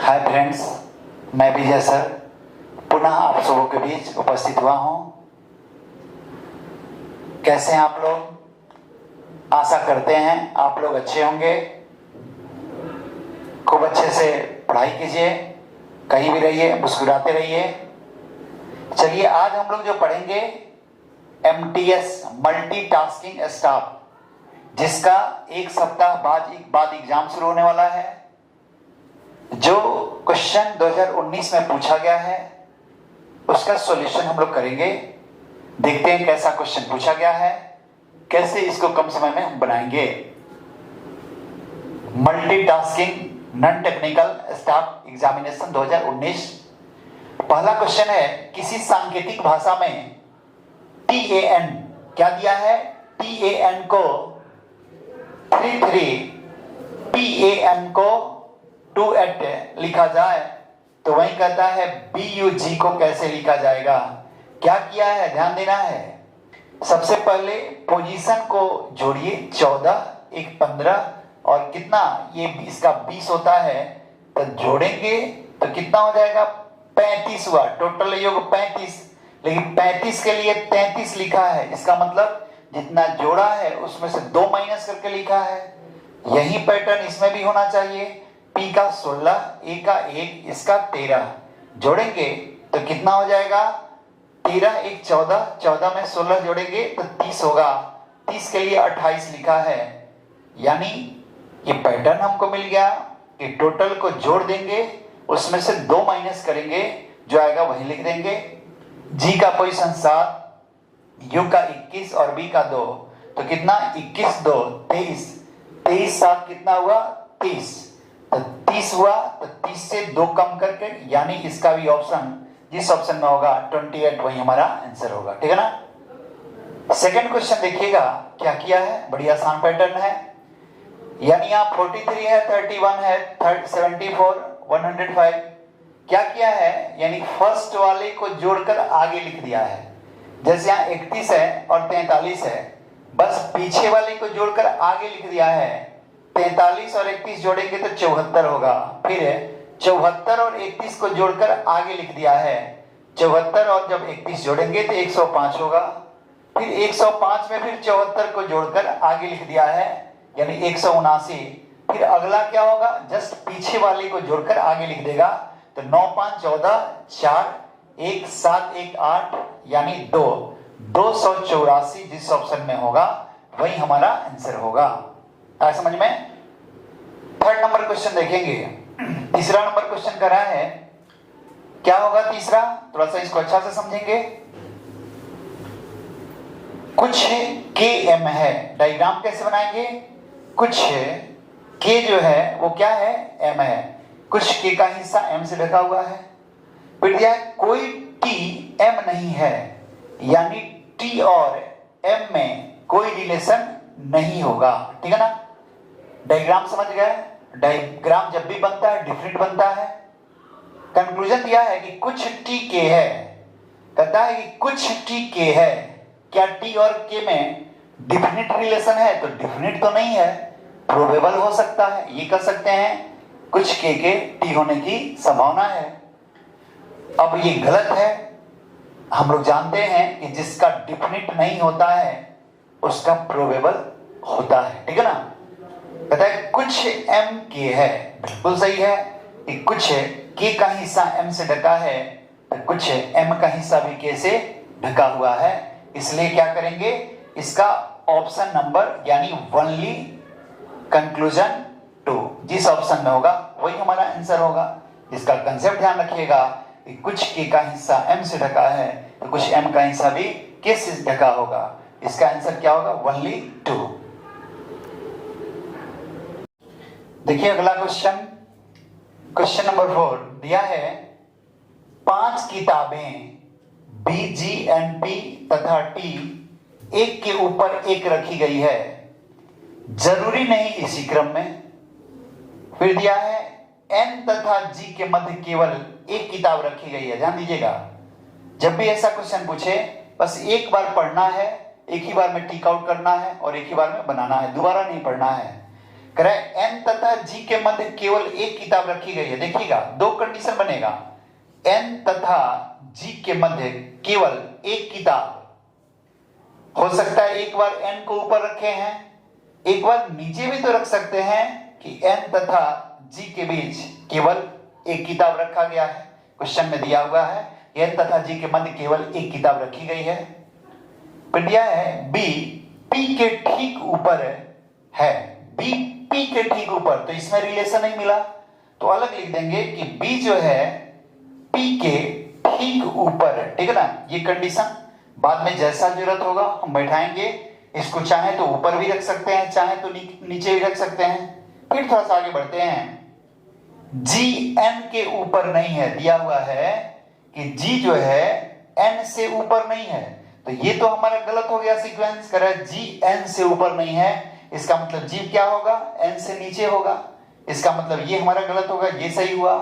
Hi friends, मैं विजय sir पुनः आप सबों के बीच उपस्थित हुआ हूँ। कैसे हैं आप लोग? आशा करते हैं आप लोग अच्छे होंगे। खूब अच्छे से पढ़ाई कीजिए, कहीं भी रहिए, मुस्कुराते रहिए। चलिए, आज हम लोग जो पढ़ेंगे MTS मल्टीटास्किंग स्टाफ, जिसका एक सप्ताह बाद एग्जाम शुरू होने वाला है। जो क्वेश्चन 2019 में पूछा गया है उसका सॉल्यूशन हम लोग करेंगे। देखते हैं कैसा क्वेश्चन पूछा गया है, कैसे इसको कम समय में हम बनाएंगे। Multitasking non technical staff examination 2019। पहला क्वेश्चन है, किसी सांकेतिक भाषा में TAN क्या दिया है? TAN को 33, PAN को 28 लिखा जाए तो वही कहता है BUG को कैसे लिखा जाएगा। क्या किया है, ध्यान देना है। सबसे पहले पोजीशन को जोड़िए, 14, एक 15 और कितना, ये इसका 20 होता है, तो जोड़ेंगे तो कितना हो जाएगा? 35 हुआ। टोटल योग 35, लेकिन 35 के लिए 33 लिखा है। इसका मतलब जितना जोड़ा है उसमें से 2 माइनस करके लिखा है। यही पैटर्न इसमें भी होना चाहिए। P का 16, A का 1, इसका 13 जोड़ेंगे तो कितना हो जाएगा? 13, 1, 14, 14 में 16 जोड़ेंगे तो 30 होगा। 30 के लिए 28 लिखा है। यानी ये पैटर्न हमको मिल गया कि टोटल को जोड़ देंगे, उसमें से 2 माइनस करेंगे, जो आएगा वही लिख देंगे। G का पोजीशन 7, U का 21 और B का 2, तो कितना? 21, 2, 23, 23, 7 कितना हुआ? 30। तो 30 हुआ, तो 30 से 2 कम करके, यानी इसका भी ऑप्शन जिस ऑप्शन में होगा 28, वही हमारा आंसर होगा। ठीक है ना। सेकंड क्वेश्चन देखिएगा क्या किया है, बड़ी आसान पैटर्न है। यानी यहाँ 43 है, 31 है, 74, 105। क्या किया है, यानी फर्स्ट वाले को जोड़कर आगे लिख दिया है। जैसे यहाँ 31 है और 43 है, बस पीछे वाले को जोड़कर आगे लिख दिया है। 43 और 31 जोड़ेंगे तो 74 होगा। फिर 74 और 31 को जोड़कर आगे लिख दिया है। 74 और जब 31 जोड़ेंगे तो 105 होगा। फिर 105 में फिर 74 को जोड़कर आगे लिख दिया है, यानी 179। फिर अगला क्या होगा, जस्ट पीछे वाले को जोड़कर आगे लिख देगा, तो 9, 5, 14, 4, 1, 7, 1, 8, यानी 284 जिस ऑप्शन में होगा वही हमारा आंसर होगा। आया समझ में। थर्ड नंबर क्वेश्चन देखेंगे। तीसरा नंबर क्वेश्चन करा है, क्या होगा तीसरा, थोड़ा सा इसको अच्छा से समझेंगे। कुछ KM है, डायग्राम कैसे बनाएंगे? कुछ K जो है वो क्या है? M है। कुछ K का हिस्सा M से ढका हुआ है। फिर दिया है कोई T M नहीं है, यानी T और M में कोई रिलेशन नहीं होगा। ठीक है ना। डायग्राम समझ गए। डायग्राम जब भी बनता है डिफरेंट बनता है। कंक्लूजन दिया है कि कुछ T K है, कहता है कि कुछ T K है। क्या T और K में डिफिनिट रिलेशन है? तो डिफिनिट तो नहीं है, प्रोबेबल हो सकता है। ये कह सकते हैं कुछ K के T होने की संभावना है। अब ये गलत है। हम लोग जानते हैं कि जिसका डिफिनिट नहीं होता है उसका प्रोबेबल होता है। ठीक है ना। कहता है कुछ M K है, बिल्कुल सही है कि कुछ K का हिस्सा M से ढका है, तो कुछ M का हिस्सा भी K से ढका हुआ है। इसलिए क्या करेंगे, इसका ऑप्शन नंबर यानी ओनली कंक्लूजन 2 जिस ऑप्शन में होगा वही हमारा आंसर होगा। इसका कंसेप्ट ध्यान रखिएगा कि कुछ K का हिस्सा M से ढका है, तो कुछ M का हिस्सा भी K से ढका होगा। इसका आंसर क्या होगा? ओनली 2। देखिए अगला क्वेश्चन, क्वेश्चन नंबर 4 दिया है, 5 किताबें BGNP तथा T एक के ऊपर एक रखी गई है, जरूरी नहीं इसी क्रम में। फिर दिया है N तथा G के मध्य केवल एक किताब रखी गई है। ध्यान दीजिएगा, जब भी ऐसा क्वेश्चन पूछे बस एक बार पढ़ना है, एक ही बार में टिक आउट करना है और एक ही बार में बनाना है, दोबारा नहीं पढ़ना है। कह रहा है एन तथा जी के मध्य केवल एक किताब रखी गई है। देखिएगा दो कंडीशन बनेगा, एन तथा जी के मध्य केवल एक किताब। हो सकता है एक बार एन को ऊपर रखे हैं, एक बार नीचे भी तो रख सकते हैं कि एन तथा जी के बीच केवल एक किताब रखा गया है। क्वेश्चन में दिया हुआ है एन तथा जी के मध्य केवल एक किताब रखी गई है। फिर दिया है बी पी के ठीक ऊपर है, बी पी के ठीक ऊपर, तो इसमें रिलेशन नहीं मिला तो अलग लिख देंगे कि बी जो है पी के ठीक ऊपर है। ठीक है ना, ये कंडीशन बाद में जैसा जरूरत होगा हम बैठाएंगे। इसको चाहे तो ऊपर भी रख सकते हैं, चाहे तो नीचे भी रख सकते हैं। फिर थोड़ा सा आगे बढ़ते हैं, जी एन के ऊपर नहीं है, दिया हुआ है कि जी जो है एन से ऊपर नहीं है, तो ये तो हमारा गलत हो गया सीक्वेंस। कह रहा है जी एन से ऊपर नहीं है, इसका मतलब जी क्या होगा, एन से नीचे होगा। इसका मतलब ये हमारा गलत होगा, ये सही हुआ।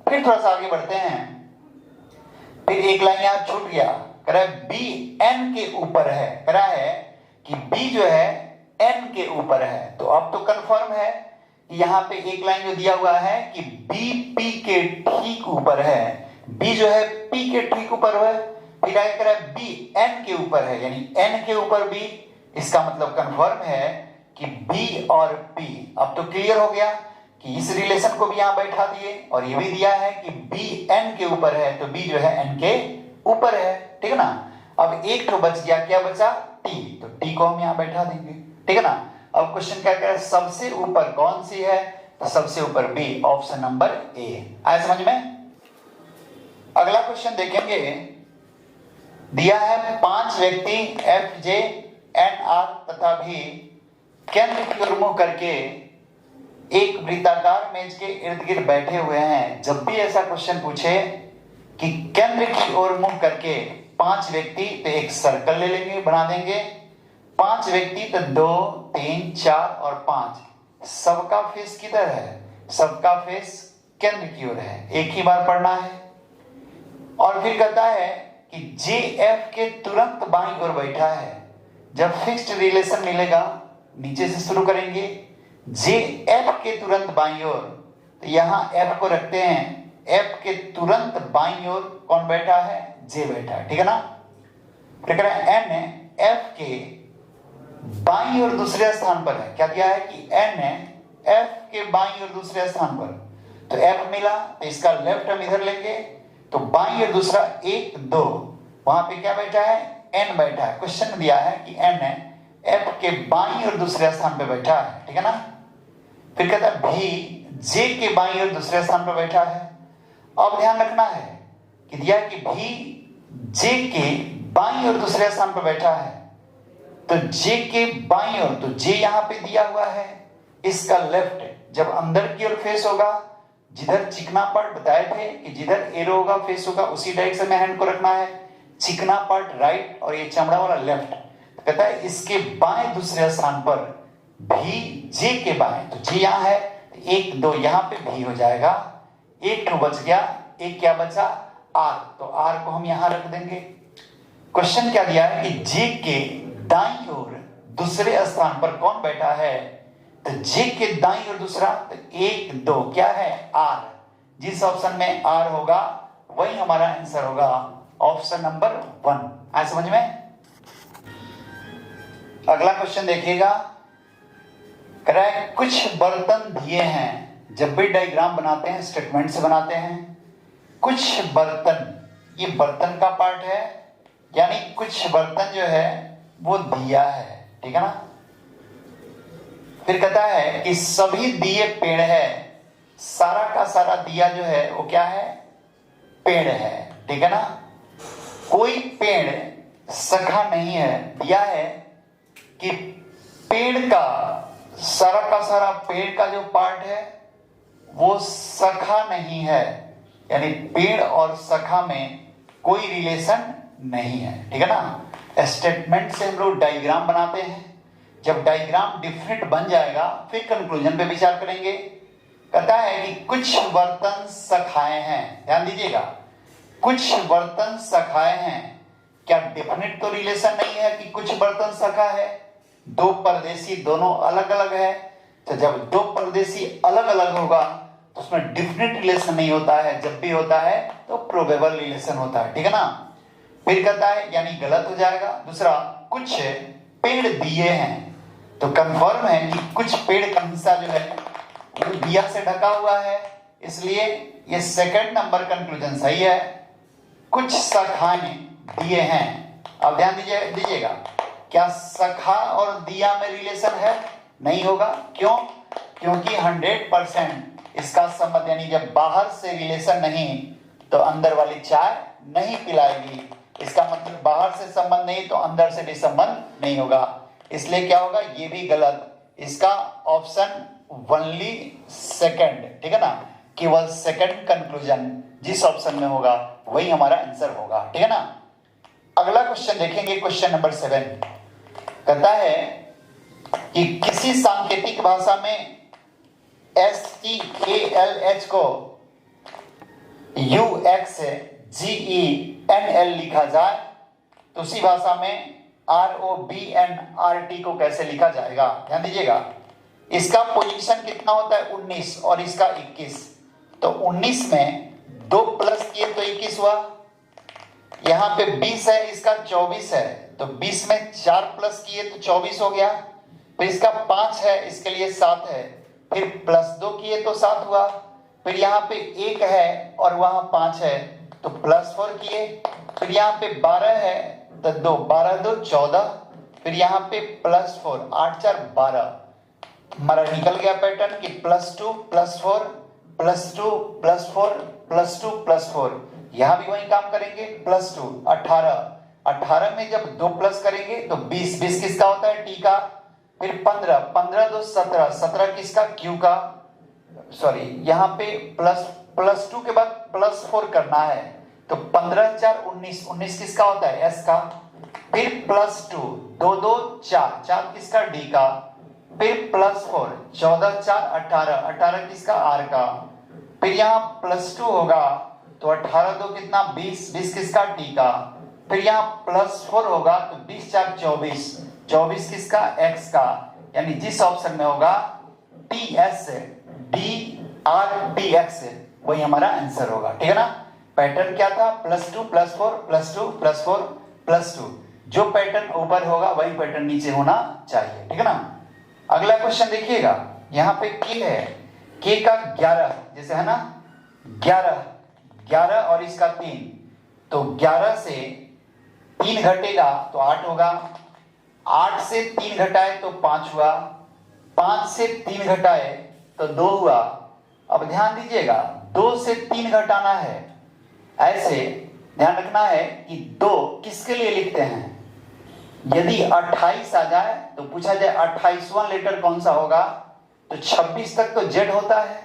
फिर थोड़ा सा आगे बढ़ते हैं, फिर एक लाइन यहां छूट गया। कह रहा है बी एन के ऊपर है, कह रहा है कि बी जो है एन के ऊपर है, तो अब तो कंफर्म है कि यहां पे एक लाइन जो दिया हुआ है कि बी पी के ठीक ऊपर है, बी जो है पी के ठीक ऊपर है। फिर आगे कह रहा है बी एन के ऊपर है, यानी एन के ऊपर बी, इसका मतलब कंफर्म है कि बी और पी। अब तो क्लियर हो गया कि इस रिलेशन को भी यहां बैठा दिए, और ये भी दिया है कि बी एन के ऊपर है, तो बी जो है एन के ऊपर है। ठीक है ना, अब एक तो बच गया, क्या बचा, टी, तो टी को हम यहां बैठा देंगे। ठीक है ना, अब क्वेश्चन क्या कह रहा है, सबसे ऊपर कौन सी है, तो सबसे ऊपर बी, ऑप्शन नंबर ए। आया समझ में। अगला क्वेश्चन देखेंगे, दिया है 5 व्यक्ति एफ जे एन आर तथा भी केंद्र की ओर मुंह करके एक वृत्ताकार मेज के इर्द गिर्द बैठे हुए हैं। जब भी ऐसा क्वेश्चन पूछे कि केंद्र की ओर मुंह करके 5 व्यक्ति, तो एक सर्कल ले लेंगे, बना देंगे। 5 व्यक्ति तो 2 3 4 और 5, सबका फेस किधर है, सबका फेस केंद्र की ओर है, एक ही बार पढ़ना है। और फिर कहता है कि जे एफ के तुरंत बाईं ओर बैठा है। जब फिक्स्ड रिलेशन मिलेगा, नीचे से शुरू करेंगे, जे एफ के तुरंत बाईं ओर, तो यहां एफ को रखते हैं, एफ के तुरंत बाईं ओर कौन बैठा है, जे बैठा है। ठीक है ना, फिर कह रहा है एन एफ के बाईं ओर दूसरे स्थान पर है। क्या दिया है कि एन एफ के बाईं ओर दूसरे स्थान पर, तो एफ मिला तो इसका लेफ्ट हम इधर लेंगे, तो बाईं ओर दूसरा 1 2, वहां पे क्या बैठा है, एन बैठा है। क्वेश्चन में दिया है कि एन एफ के बाईं ओर दूसरे स्थान पर बैठा है। ठीक है ना, फिर कहता है भी जे के बाईं ओर दूसरे स्थान पर बैठा है। अब ध्यान रखना है कि दिया कि भी जे के बाईं ओर दूसरे स्थान पर बैठा है, तो जे के बाईं ओर, तो जे यहां पे दिया हुआ है, इसका लेफ्ट जब अंदर की ओर फेस होगा, जिधर चिकना पार्ट बताए थे कि जिधर एरो होगा फेस होगा, उसी डायरेक्शन में हैंड को रखना है। चिकना पार्ट राइट और ये चमड़ा वाला लेफ्ट। तो कहता है इसके बाएं दूसरे स्थान पर भी जे के बाएं, तो जे यहां है, 1 2 यहां पे भी हो जाएगा, एक तो बच गया, एक क्या बचा, आर, तो आर को हम यहां रख देंगे। क्वेश्चन क्या दिया है कि जे के दाईं ओर दूसरे स्थान पर कौन बैठा है, तो जे के दाईं ओर दूसरा, तो 1 2 क्या है, आर। जिस ऑप्शन में आर होगा वही हमारा आंसर होगा, ऑप्शन नंबर 1। आए समझ में। अगला क्वेश्चन देखिएगा, कह रहा है कुछ बर्तन दिए हैं। जब भी डायग्राम बनाते हैं स्टेटमेंट से बनाते हैं। कुछ बर्तन, ये बर्तन का पार्ट है, यानी कुछ बर्तन जो है वो दिया है। ठीक है ना, फिर कहता है कि सभी दिए पेड़ है। सारा का सारा दिया जो है वो क्या है, पेड़ है। ठीक है ना, कोई पेड़ सखा नहीं है। दिया है कि पेड़ का सारा पेड़ का जो पार्ट है वो सखा नहीं है, यानी पेड़ और सखा में कोई रिलेशन नहीं है। ठीक है ना, स्टेटमेंट से हम लोग डायग्राम बनाते हैं। जब डायग्राम डिफरेंट बन जाएगा फिर कंक्लूजन पे विचार करेंगे। कहता है कि कुछ बर्तन सखाए हैं। ध्यान दीजिएगा, कुछ बर्तन सखाए हैं, क्या डेफिनेट तो रिलेशन नहीं है कि कुछ बर्तन सखा है। दो परदेसी दोनों अलग अलग है, तो जब दो परदेशी अलग अलग होगा तो उसमें डिफिनिट रिलेशन नहीं होता है, जब भी होता है तो प्रोबेबल रिलेशन होता है, ठीक है ना। फिर कहता है यानी गलत हो जाएगा। दूसरा, कुछ पेड़ दिए हैं, तो कंफर्म है कि कुछ पेड़ का हिस्सा जो है वो दिया से ढका हुआ है, इसलिए ये सेकंड नंबर कंक्लूजन सही है। कुछ शाखाएं दिए हैं, अब ध्यान दीजिएगा, क्या शाखा और दिया में रिलेशन है? नहीं होगा। क्यों? क्योंकि 100% इसका संबंध, यानी जब बाहर से रिलेशन नहीं तो अंदर वाली चाय नहीं पिलाएगी। इसका मतलब बाहर से संबंध नहीं तो अंदर से भी संबंध नहीं होगा, इसलिए क्या होगा? ये भी गलत। इसका ऑप्शन ओनली सेकंड, ठीक है ना, केवल सेकंड कंक्लूजन जिस ऑप्शन में होगा वही हमारा आंसर होगा, ठीक है ना। अगला क्वेश्चन देखेंगे, क्वेश्चन नंबर 7 कहता है कि किसी सांकेतिक भाषा में STALH को UXGENL लिखा जाए तो उसी भाषा में ROBNRT को कैसे लिखा जाएगा? ध्यान दीजिएगा, इसका पोजीशन कितना होता है? 19 और इसका 21। तो 19 में 2 प्लस किए तो 21 हुआ, यहाँ पे 20 है, इसका 24 है, तो 20 में 4 प्लस किए तो 24 हो गया। फिर इसका 5 है, इसके लिए 7 है, फिर प्लस 2 किए तो 7 हुआ। फिर यहाँ पे 1 है और वहां 5 है तो प्लस 4 किए। फिर यहाँ पे 12 है तो 2, 12 2 14। फिर यहाँ पे प्लस 4, 8 4 12। हमारा निकल गया पैटर्न कि +2 +4 +2 +4 +2 +4। यहां भी वही काम करेंगे, +2 18। 18 में जब 2 प्लस करेंगे तो 20। 20 किसका होता है? टी का। फिर 15, 15 2 17, 17 किसका? क्यू का। सॉरी, यहाँ पे +2 के बाद +4 करना है, तो 15 4 19, 19 किसका होता है? एस का। फिर +2 2 2 4, 4 किसका? डी का। फिर +4 14 4 18, 18 किसका? आर का। फिर यहाँ +2 होगा तो 18 2 कितना? 20, 20 किसका? टी का। फिर यहाँ +4 होगा तो 20 4 24, 24 किसका? एक्स का। यानी जिस ऑप्शन में होगा TSDRTX वही हमारा आंसर होगा, ठीक है ना। पैटर्न क्या था? +2 +4 +2 +4 +2। जो पैटर्न ऊपर होगा वही पैटर्न नीचे होना चाहिए, ठीक है ना। अगला क्वेश्चन देखिएगा, यहाँ पे K है, K का 11 जैसे है ना, 11 और इसका 3, तो 11 से 3 घटेगा तो 8 होगा। 8 से 3 घटाए तो 5 हुआ। 5 से 3 घटाए तो 2 हुआ। अब ध्यान दीजिएगा, 2 से 3 घटाना है, ऐसे ध्यान रखना है कि 2 किसके लिए लिखते हैं। यदि 28 आ जाए तो पूछा जाए 28वां लेटर कौन सा होगा, तो 26 तक तो जेड होता है,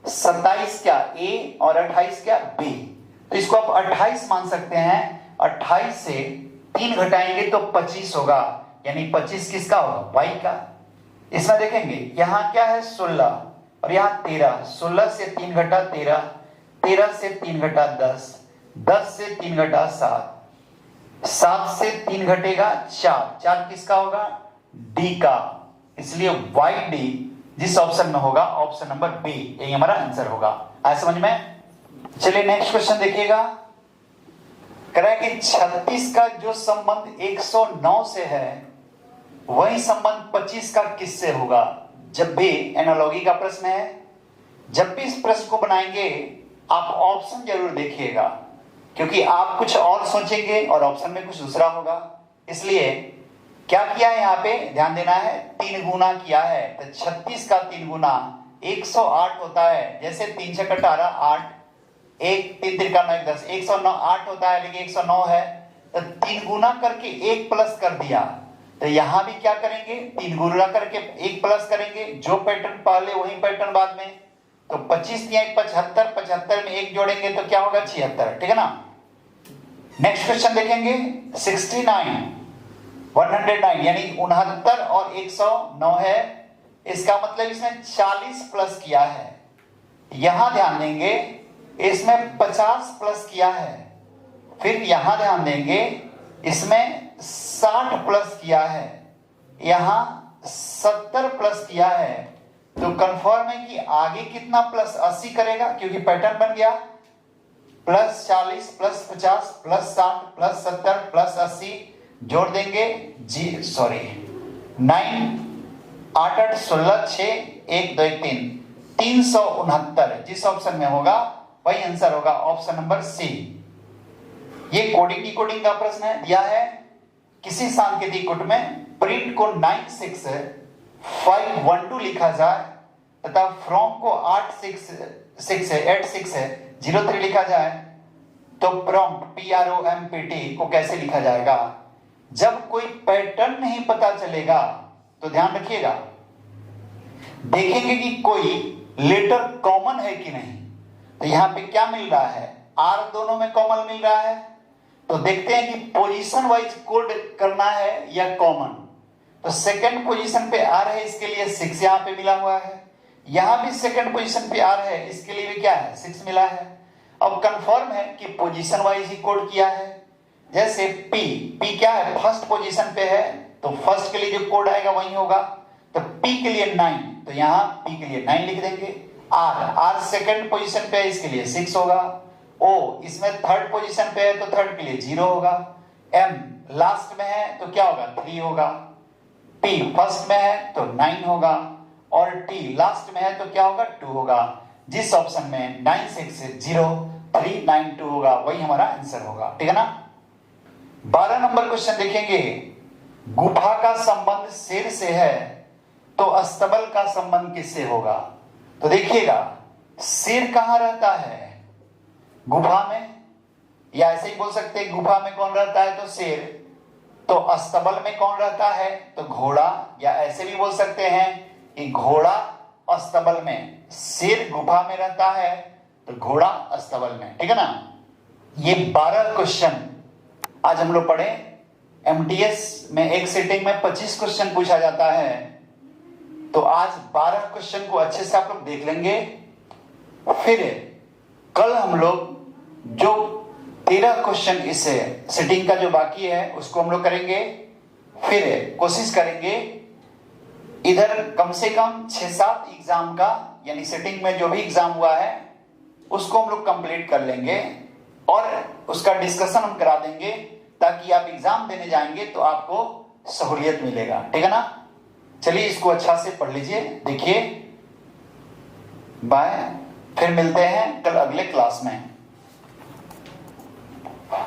27 क्या? ए, और 28 क्या? बी। तो इसको आप 28 मान सकते हैं। 28 से 3 घटाएंगे तो 25 होगा, यानी 25 किसका होगा? वाई का। इसमें देखेंगे यहाँ क्या है? 16 और यहाँ 13। 16 से 3 घटा 13, 13 से 3 घटा 10, 10 से 3 घटा 7, 7 से 3 घटेगा 4, 4 किसका होगा? डी का। इसलिए वाई डी जिस ऑप्शन में होगा, ऑप्शन नंबर बी, यही हमारा आंसर होगा। आया समझ में? चलिए नेक्स्ट क्वेश्चन देखिएगा, कह रहा है कि 36 का जो संबंध 109 से है वही संबंध 25 का किससे होगा? जब भी एनालॉजी का प्रश्न है, जब भी इस प्रश्न को बनाएंगे आप ऑप्शन जरूर देखिएगा, क्योंकि आप कुछ और सोचेंगे और ऑप्शन में कुछ दूसरा होगा। इसलिए क्या किया है यहाँ पे ध्यान देना है, 3 गुना किया है, तो 36 का 3 गुना 108 होता है। जैसे 3 6 18 8, 1 3 3 9 10, 109 8 होता है, लेकिन 109 है तो 3 गुना करके 1 प्लस कर दिया। तो यहां भी क्या करेंगे? 3 गुना करके 1 प्लस करेंगे, जो पैटर्न पहले वही पैटर्न बाद में। तो 25 या 75, 75 में 1 जोड़ेंगे तो क्या होगा? 76, ठीक है ना। नेक्स्ट क्वेश्चन देखेंगे, 69 109 यानी 69 और 109 है, इसका मतलब इसमें 40 प्लस किया है। यहां ध्यान देंगे इसमें 50 प्लस किया है, फिर यहां ध्यान देंगे इसमें 60 प्लस किया है, यहां 70 प्लस किया है, तो कंफर्म है कि आगे कितना प्लस 80 करेगा, क्योंकि पैटर्न बन गया plus 40 plus 50 plus 60 plus 70 plus 80, जोड़ देंगे 9 8 8 16 6 1 2 1 3 369। जिस ऑप्शन में होगा वही आंसर होगा, ऑप्शन नंबर सी। ये कोडिंग डिकोडिंग का प्रश्न है, दिया है किसी सांकेतिक कोड में प्रिंट को 96512 लिखा जाए तथा फ्रॉम को 8603 लिखा जाए तो प्रॉम्प्ट PROMPT को कैसे लिखा जाएगा। जब कोई पैटर्न नहीं पता चलेगा तो ध्यान रखिएगा, देखेंगे कि कोई लेटर कॉमन है कि नहीं। तो यहां पे क्या मिल रहा है, आर दोनों में कॉमन मिल रहा है, तो देखते हैं कि पोजीशन वाइज कोड करना है या कॉमन। तो सेकंड पोजीशन पे आर है, इसके लिए 6 यहां पे मिला हुआ है, यहां भी सेकंड पोजीशन पे आर है, इसके लिए भी क्या है 6 मिला है। अब कंफर्म है कि पोजीशन वाइज ही कोड किया है। जैसे पी क्या है, फर्स्ट पोजीशन पे है, तो फर्स्ट के लिए जो कोड आएगा वही होगा। तो पी के लिए 9, तो यहां पी के लिए 9 लिख देंगे। आर सेकंड पोजीशन पे है, इसके लिए 6 होगा। ओ इसमें थर्ड पोजीशन पे है, तो थर्ड के लिए 0 होगा। एम लास्ट में है तो क्या होगा 3 होगा। पी फर्स्ट में है तो 9 होगा, और टी लास्ट में है तो क्या होगा 2 होगा। जिस ऑप्शन में 96039 होगा वही हमारा आंसर होगा, ठीक है ना। 12 नंबर क्वेश्चन देखेंगे, गुफा का संबंध शेर से है तो अस्तबल का संबंध किससे होगा। तो देखिएगा, शेर कहां रहता है, गुफा में, या ऐसे ही बोल सकते हैं गुफा में कौन रहता है तो शेर, तो अस्तबल में कौन रहता है तो घोड़ा, या ऐसे भी बोल सकते हैं कि घोड़ा अस्तबल में, शेर गुफा में रहता है तो घोड़ा अस्तबल में, ठीक है ना। ये 12 क्वेश्चन आज हम लोग पढ़े। एमटीएस में एक सिटिंग में 25 क्वेश्चन पूछा जाता है, तो आज 12 क्वेश्चन को अच्छे से आप लोग देख लेंगे। फिर कल हम लोग जो 13 क्वेश्चन इस सिटिंग का जो बाकी है उसको हम लोग करेंगे। फिर कोशिश करेंगे इधर कम से कम 6-7 एग्जाम का, यानी सिटिंग में जो भी एग्जाम हुआ है उसको हम लोग कंप्लीट कर लेंगे और उसका डिस्कशन हम करा देंगे, ताकि आप एग्जाम देने जाएंगे तो आपको सहूलियत मिलेगा, ठीक है ना। चलिए इसको अच्छा से पढ़ लीजिए, देखिए। बाय, फिर मिलते हैं कल अगले क्लास में।